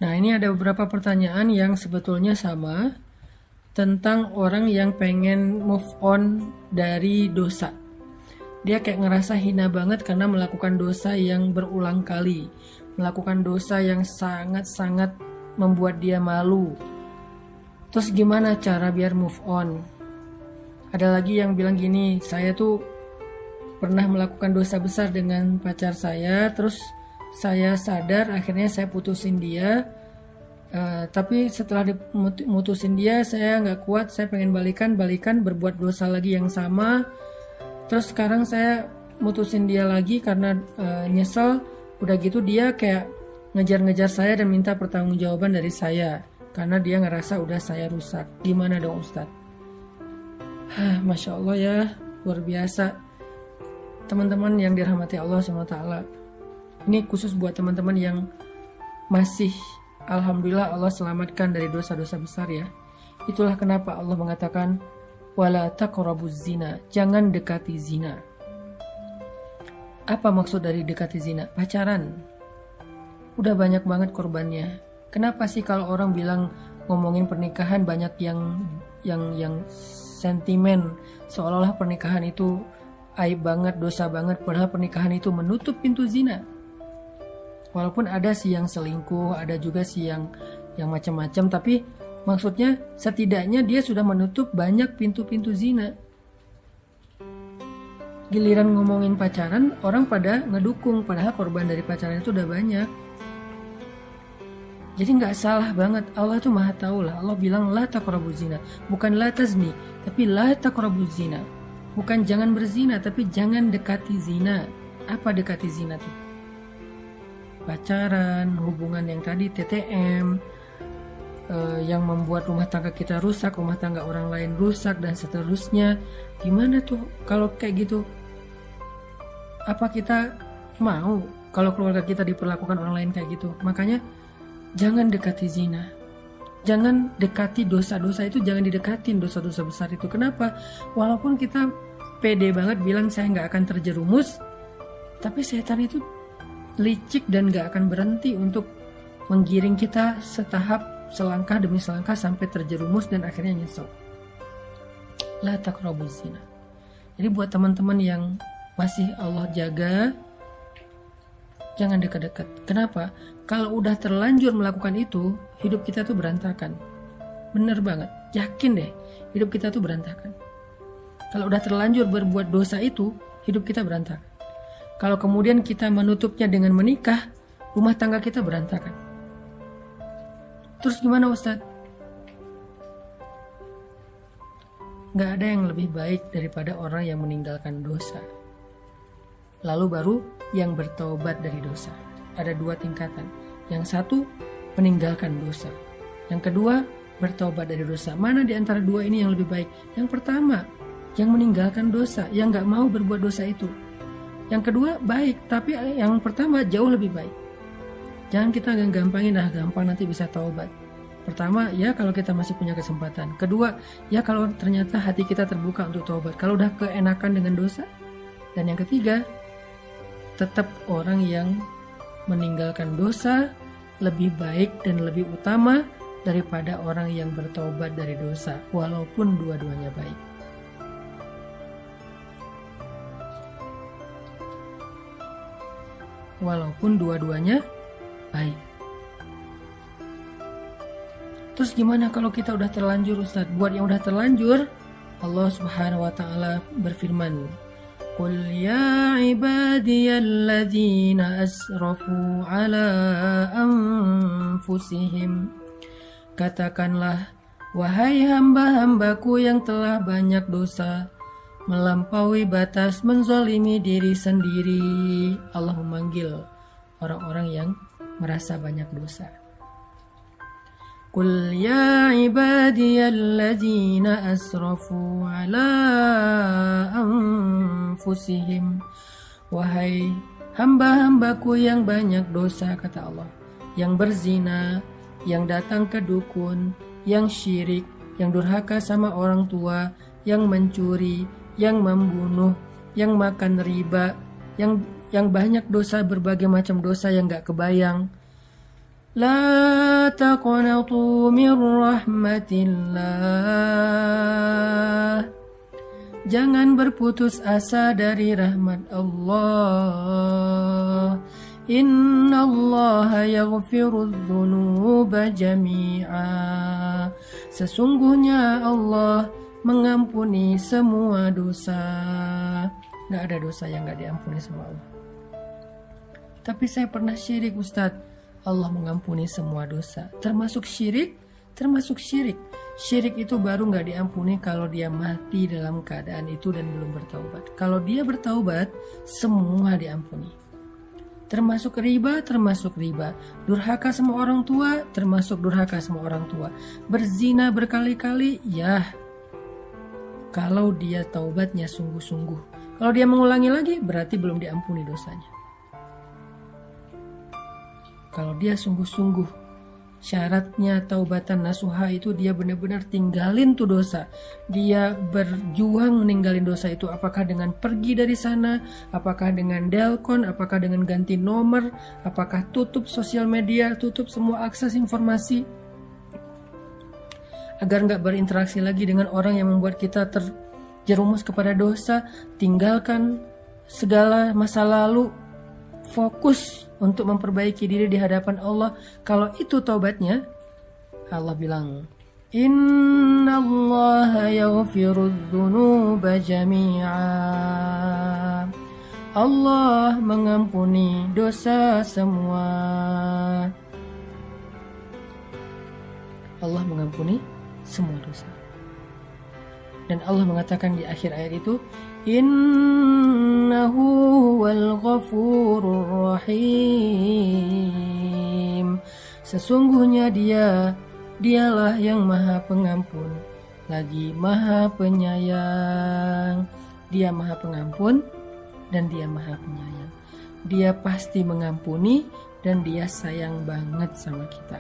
Nah, ini ada beberapa pertanyaan yang sebetulnya sama tentang orang yang pengen move on dari dosa. Dia kayak ngerasa hina banget karena melakukan dosa yang berulang kali, melakukan dosa yang sangat-sangat membuat dia malu. Terus gimana cara biar move on? Ada lagi yang bilang gini, saya tuh pernah melakukan dosa besar dengan pacar saya, terus saya sadar akhirnya saya putusin dia. Tapi setelah mutusin dia, saya nggak kuat, saya pengen balikan berbuat dosa lagi yang sama. Terus sekarang saya mutusin dia lagi karena nyesel. Udah gitu dia kayak ngejar-ngejar saya dan minta pertanggungjawaban dari saya karena dia ngerasa udah saya rusak. Gimana dong Ustadz? Masya Allah ya, luar biasa. Teman-teman yang dirahmati Allah SWT, ini khusus buat teman-teman yang masih, alhamdulillah Allah selamatkan dari dosa-dosa besar ya. Itulah kenapa Allah mengatakan wala taqrabuz zina, jangan dekati zina. Apa maksud dari dekati zina? Pacaran. Udah banyak banget korbannya. Kenapa sih kalau orang bilang ngomongin pernikahan banyak yang sentimen, seolah-olah pernikahan itu aib banget, dosa banget, padahal pernikahan itu menutup pintu zina. Walaupun ada sih yang selingkuh, ada juga sih yang macam-macam, tapi maksudnya setidaknya dia sudah menutup banyak pintu-pintu zina. Giliran ngomongin pacaran, orang pada ngedukung, padahal korban dari pacaran itu udah banyak. Jadi nggak salah banget, Allah tuh maha tahu lah. Allah bilang la taqrabuz zina, bukan la tazni, tapi la taqrabuz zina. Bukan jangan berzina, tapi jangan dekati zina. Apa dekati zina tuh? Pacaran, hubungan yang tadi TTM, yang membuat rumah tangga kita rusak, rumah tangga orang lain rusak, dan seterusnya. Gimana tuh kalau kayak gitu? Apa kita mau kalau keluarga kita diperlakukan orang lain kayak gitu? Makanya jangan dekati zina. Jangan dekati dosa-dosa itu, jangan didekatin dosa-dosa besar itu. Kenapa? Walaupun kita pede banget bilang saya nggak akan terjerumus, tapi setan itu licik dan nggak akan berhenti untuk menggiring kita setahap, selangkah demi selangkah sampai terjerumus dan akhirnya nyesel. La taqrabuz zina. Jadi buat teman-teman yang masih Allah jaga, jangan dekat-dekat. Kenapa? Kalau udah terlanjur melakukan itu, hidup kita tuh berantakan. Bener banget, yakin deh, hidup kita tuh berantakan. Kalau udah terlanjur berbuat dosa itu, hidup kita berantakan. Kalau kemudian kita menutupnya dengan menikah, rumah tangga kita berantakan. Terus gimana Ustadz? Gak ada yang lebih baik daripada orang yang meninggalkan dosa, lalu baru yang bertobat dari dosa. Ada dua tingkatan. Yang satu, meninggalkan dosa. Yang kedua, bertobat dari dosa. Mana di antara dua ini yang lebih baik? Yang pertama, yang meninggalkan dosa, yang gak mau berbuat dosa itu. Yang kedua, baik, tapi yang pertama jauh lebih baik. Jangan kita gampangin, gampang nanti bisa taubat. Pertama, ya kalau kita masih punya kesempatan. Kedua, ya kalau ternyata hati kita terbuka untuk taubat. Kalau udah keenakan dengan dosa. Dan yang ketiga, tetap orang yang meninggalkan dosa lebih baik dan lebih utama daripada orang yang bertobat dari dosa, walaupun dua-duanya baik. Walaupun dua-duanya baik. Terus gimana kalau kita udah terlanjur Ustadz? Buat yang udah terlanjur, Allah Subhanahu wa taala berfirman, Qul ya ibadiyalladzina asrafu ala anfusihim. Katakanlah, wahai hamba-hambaku yang telah banyak dosa, melampaui batas, menzalimi diri sendiri. Allah memanggil orang-orang yang merasa banyak dosa. Qul ya ibadiyalladzina asrafu ala anfusihim. Wahai hamba-hambaku yang banyak dosa, kata Allah, yang berzina, yang datang ke dukun, yang syirik, yang durhaka sama orang tua, yang mencuri, yang membunuh, yang makan riba, yang banyak dosa, berbagai macam dosa yang gak kebayang. La taqnatu min rahmatillah. Jangan berputus asa dari rahmat Allah. Innallaha yaghfirudz dzunuba jami'a. Sesungguhnya Allah mengampuni semua dosa. Gak ada dosa yang gak diampuni sama Allah. Tapi saya pernah syirik, Ustadz. Allah mengampuni semua dosa, termasuk syirik. Syirik itu baru gak diampuni kalau dia mati dalam keadaan itu dan belum bertaubat. Kalau dia bertaubat, semua diampuni. Termasuk riba. Durhaka sama orang tua, termasuk durhaka sama orang tua. Berzina berkali-kali, ya. Kalau dia taubatnya sungguh-sungguh. Kalau dia mengulangi lagi, berarti belum diampuni dosanya. Kalau dia sungguh-sungguh, syaratnya taubatan nasuha itu dia benar-benar tinggalin tuh dosa. Dia berjuang meninggalin dosa itu, apakah dengan pergi dari sana, apakah dengan delkon, apakah dengan ganti nomor, apakah tutup sosial media, tutup semua akses informasi, agar nggak berinteraksi lagi dengan orang yang membuat kita terjerumus kepada dosa. Tinggalkan segala masa lalu, fokus untuk memperbaiki diri di hadapan Allah. Kalau itu taubatnya, Allah bilang, Innallaha yaghfirudz dzunuba jami'a. Allah mengampuni dosa semua. Allah mengampuni semua dosa. Dan Allah mengatakan di akhir ayat itu, Innahu huwal ghafurur rahim. Sesungguhnya dialah yang maha pengampun, lagi maha penyayang. Dia maha pengampun dan dia maha penyayang. Dia pasti mengampuni dan dia sayang banget sama kita.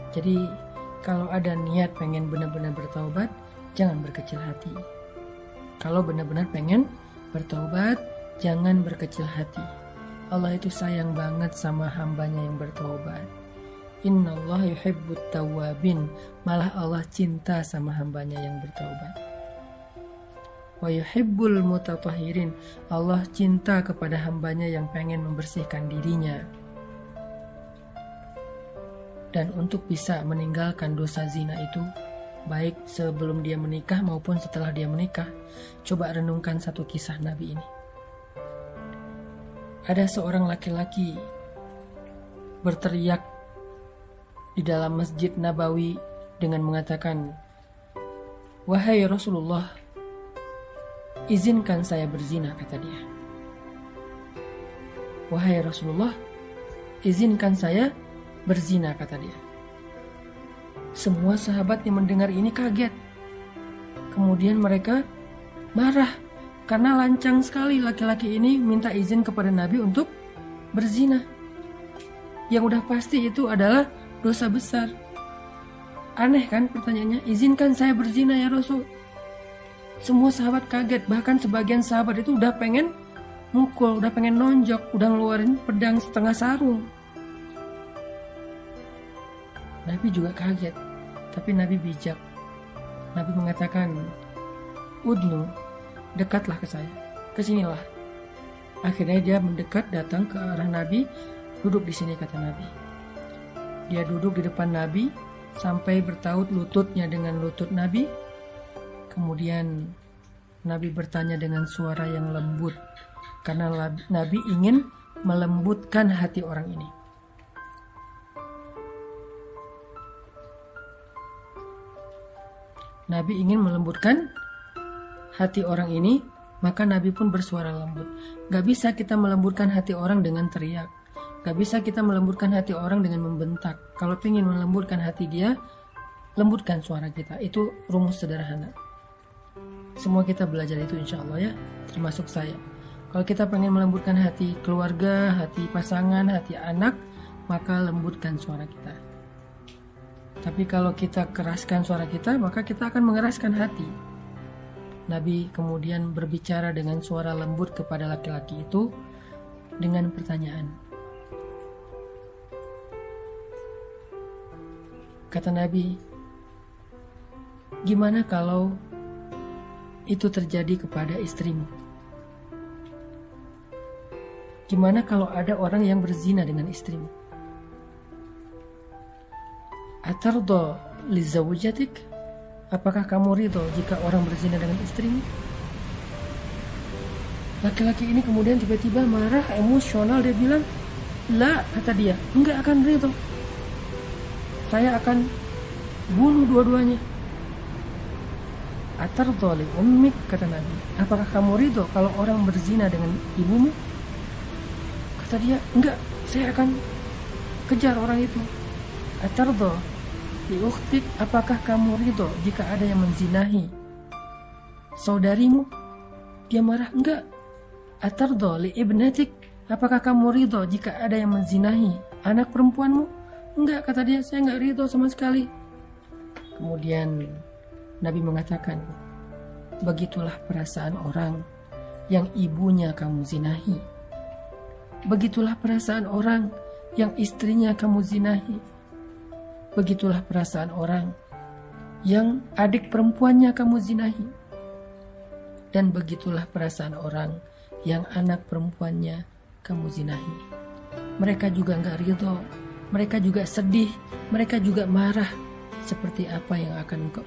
Jadi kalau ada niat pengen benar-benar bertaubat, jangan berkecil hati. Kalau benar-benar pengen bertaubat, jangan berkecil hati. Allah itu sayang banget sama hambanya yang bertaubat. Innallaha yuhibbut tawwabin. Malah Allah cinta sama hambanya yang bertaubat. Wa yuhibbul mutatahhirin. Allah cinta kepada hambanya yang pengen membersihkan dirinya. Dan untuk bisa meninggalkan dosa zina itu, baik sebelum dia menikah maupun setelah dia menikah, coba renungkan satu kisah Nabi ini. Ada seorang laki-laki berteriak di dalam Masjid Nabawi dengan mengatakan, "Wahai Rasulullah, izinkan saya berzina," kata dia. "Wahai Rasulullah, izinkan saya berzina," kata dia. Semua sahabat yang mendengar ini kaget. Kemudian mereka marah karena lancang sekali laki-laki ini minta izin kepada Nabi untuk berzina. Yang udah pasti itu adalah dosa besar. Aneh kan pertanyaannya, izinkan saya berzina ya Rasul. Semua sahabat kaget, bahkan sebagian sahabat itu udah pengen mukul, udah pengen nonjok, udah ngeluarin pedang setengah sarung. Nabi juga kaget, tapi Nabi bijak. Nabi mengatakan, "Udnu, dekatlah ke saya, kesinilah." Akhirnya dia mendekat, datang ke arah Nabi, duduk di sini kata Nabi. Dia duduk di depan Nabi sampai bertaut lututnya dengan lutut Nabi. Kemudian Nabi bertanya dengan suara yang lembut, karena Nabi ingin melembutkan hati orang ini. Nabi ingin melembutkan hati orang ini, maka Nabi pun bersuara lembut. Gak bisa kita melembutkan hati orang dengan teriak. Gak bisa kita melembutkan hati orang dengan membentak. Kalau ingin melembutkan hati dia, lembutkan suara kita. Itu rumus sederhana. Semua kita belajar itu insya Allah ya, termasuk saya. Kalau kita pengen melembutkan hati keluarga, hati pasangan, hati anak, maka lembutkan suara kita. Tapi kalau kita keraskan suara kita, maka kita akan mengeraskan hati. Nabi kemudian berbicara dengan suara lembut kepada laki-laki itu dengan pertanyaan. Kata Nabi, gimana kalau itu terjadi kepada istrimu? Gimana kalau ada orang yang berzina dengan istrimu? Atardo li zawjatik? Apakah kamu ridho jika orang berzina dengan istrimu? Laki-laki ini kemudian tiba-tiba marah, emosional, dia bilang, "La," kata dia, "enggak akan ridho. Saya akan bunuh dua-duanya." Atardo li ummik, kata Nabi, apakah kamu ridho kalau orang berzina dengan ibumu? Kata dia, "Enggak, saya akan kejar orang itu." Atardo li ukhtik, apakah kamu ridho jika ada yang menzinahi saudarimu? Dia marah, "Enggak." Atardo li ibnatik, apakah kamu ridho jika ada yang menzinahi anak perempuanmu? "Enggak," kata dia, "saya enggak ridho sama sekali." Kemudian Nabi mengatakan, begitulah perasaan orang yang ibunya kamu zinahi. Begitulah perasaan orang yang istrinya kamu zinahi. Begitulah perasaan orang yang adik perempuannya kamu zinahi. Dan begitulah perasaan orang yang anak perempuannya kamu zinahi. Mereka juga enggak ridho, mereka juga sedih, mereka juga marah, seperti apa yang akan engkau,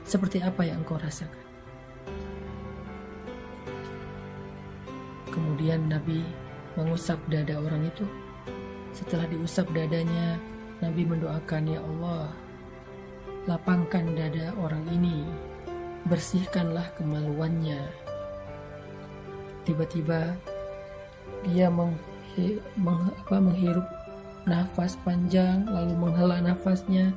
seperti apa yang engkau rasakan. Kemudian Nabi mengusap dada orang itu. Setelah diusap dadanya, Nabi mendoakan, "Ya Allah, lapangkan dada orang ini, bersihkanlah kemaluannya." Tiba-tiba dia menghirup nafas panjang, lalu menghela nafasnya.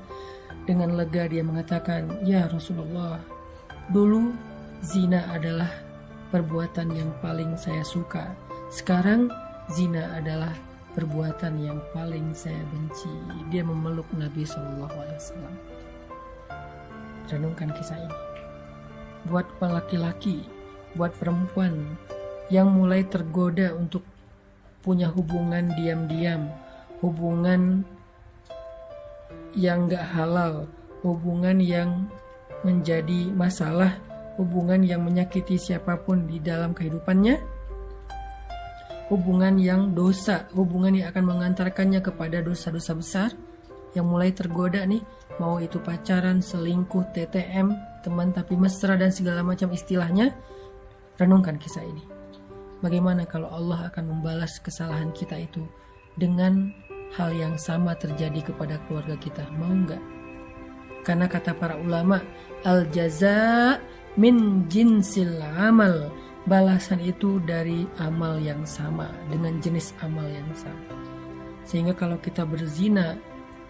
Dengan lega dia mengatakan, "Ya Rasulullah, dulu zina adalah perbuatan yang paling saya suka. Sekarang zina adalah perbuatan yang paling saya benci." Dia memeluk Nabi SAW. Renungkan kisah ini. Buat laki-laki, buat perempuan yang mulai tergoda untuk punya hubungan diam-diam, hubungan yang gak halal, hubungan yang menjadi masalah, hubungan yang menyakiti siapapun di dalam kehidupannya, hubungan yang dosa, hubungan yang akan mengantarkannya kepada dosa-dosa besar, yang mulai tergoda nih, mau itu pacaran, selingkuh, TTM, teman tapi mesra dan segala macam istilahnya. Renungkan kisah ini. Bagaimana kalau Allah akan membalas kesalahan kita itu dengan hal yang sama terjadi kepada keluarga kita? Mau nggak? Karena kata para ulama, al jaza min jinsil amal, balasan itu dari amal yang sama, dengan jenis amal yang sama. Sehingga kalau kita berzina,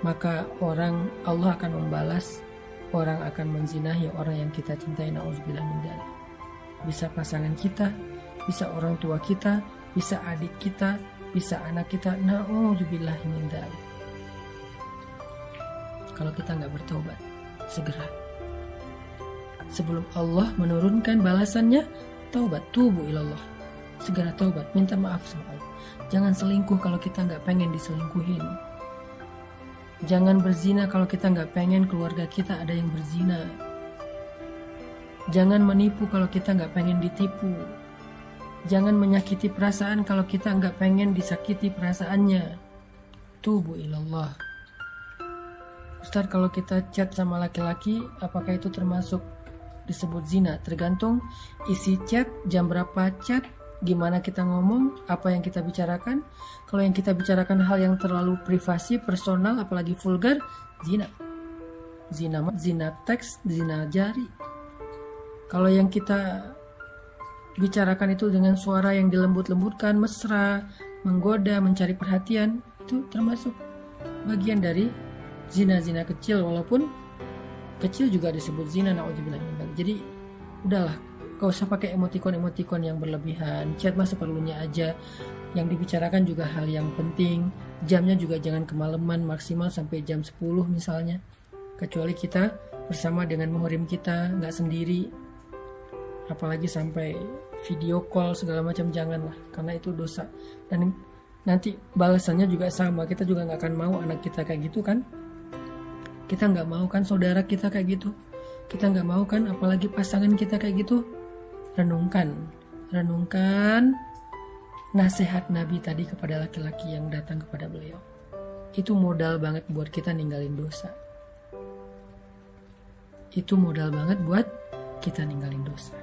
maka Allah akan membalas, orang akan menzinahi orang yang kita cintai, na'udzubillah min dzalik. Bisa pasangan kita, bisa orang tua kita, bisa adik kita, bisa anak kita, na'udzubillah min dzalik. Kalau kita nggak bertobat segera, sebelum Allah menurunkan balasannya, taubat, tubu ilallah, segera taubat, minta maaf sama Allah. Jangan selingkuh kalau kita nggak pengen diselingkuhin. Jangan berzina kalau kita nggak pengen keluarga kita ada yang berzina. Jangan menipu kalau kita nggak pengen ditipu. Jangan menyakiti perasaan kalau kita nggak pengen disakiti perasaannya. Tubu ilallah. Ustaz, kalau kita chat sama laki-laki, apakah itu termasuk disebut zina? Tergantung isi chat, jam berapa chat, gimana kita ngomong, apa yang kita bicarakan. Kalau yang kita bicarakan hal yang terlalu privasi, personal, apalagi vulgar, zina. Zina teks, zina jari. Kalau yang kita bicarakan itu dengan suara yang dilembut-lembutkan, mesra, menggoda, mencari perhatian, itu termasuk bagian dari zina-zina kecil, walaupun kecil juga disebut zina, na'udzubillah min dzalik. Jadi udahlah, gak usah pakai emotikon-emotikon yang berlebihan. Chat mah seperlunya aja. Yang dibicarakan juga hal yang penting. Jamnya juga jangan kemalaman, maksimal sampai jam 10 misalnya. Kecuali kita bersama dengan muhrim kita, gak sendiri. Apalagi sampai video call segala macam, janganlah, karena itu dosa. Dan nanti balasannya juga sama, kita juga gak akan mau anak kita kayak gitu kan. Kita nggak mau kan saudara kita kayak gitu. Kita nggak mau kan apalagi pasangan kita kayak gitu. Renungkan nasihat Nabi tadi kepada laki-laki yang datang kepada beliau. Itu modal banget buat kita ninggalin dosa. Itu modal banget buat kita ninggalin dosa.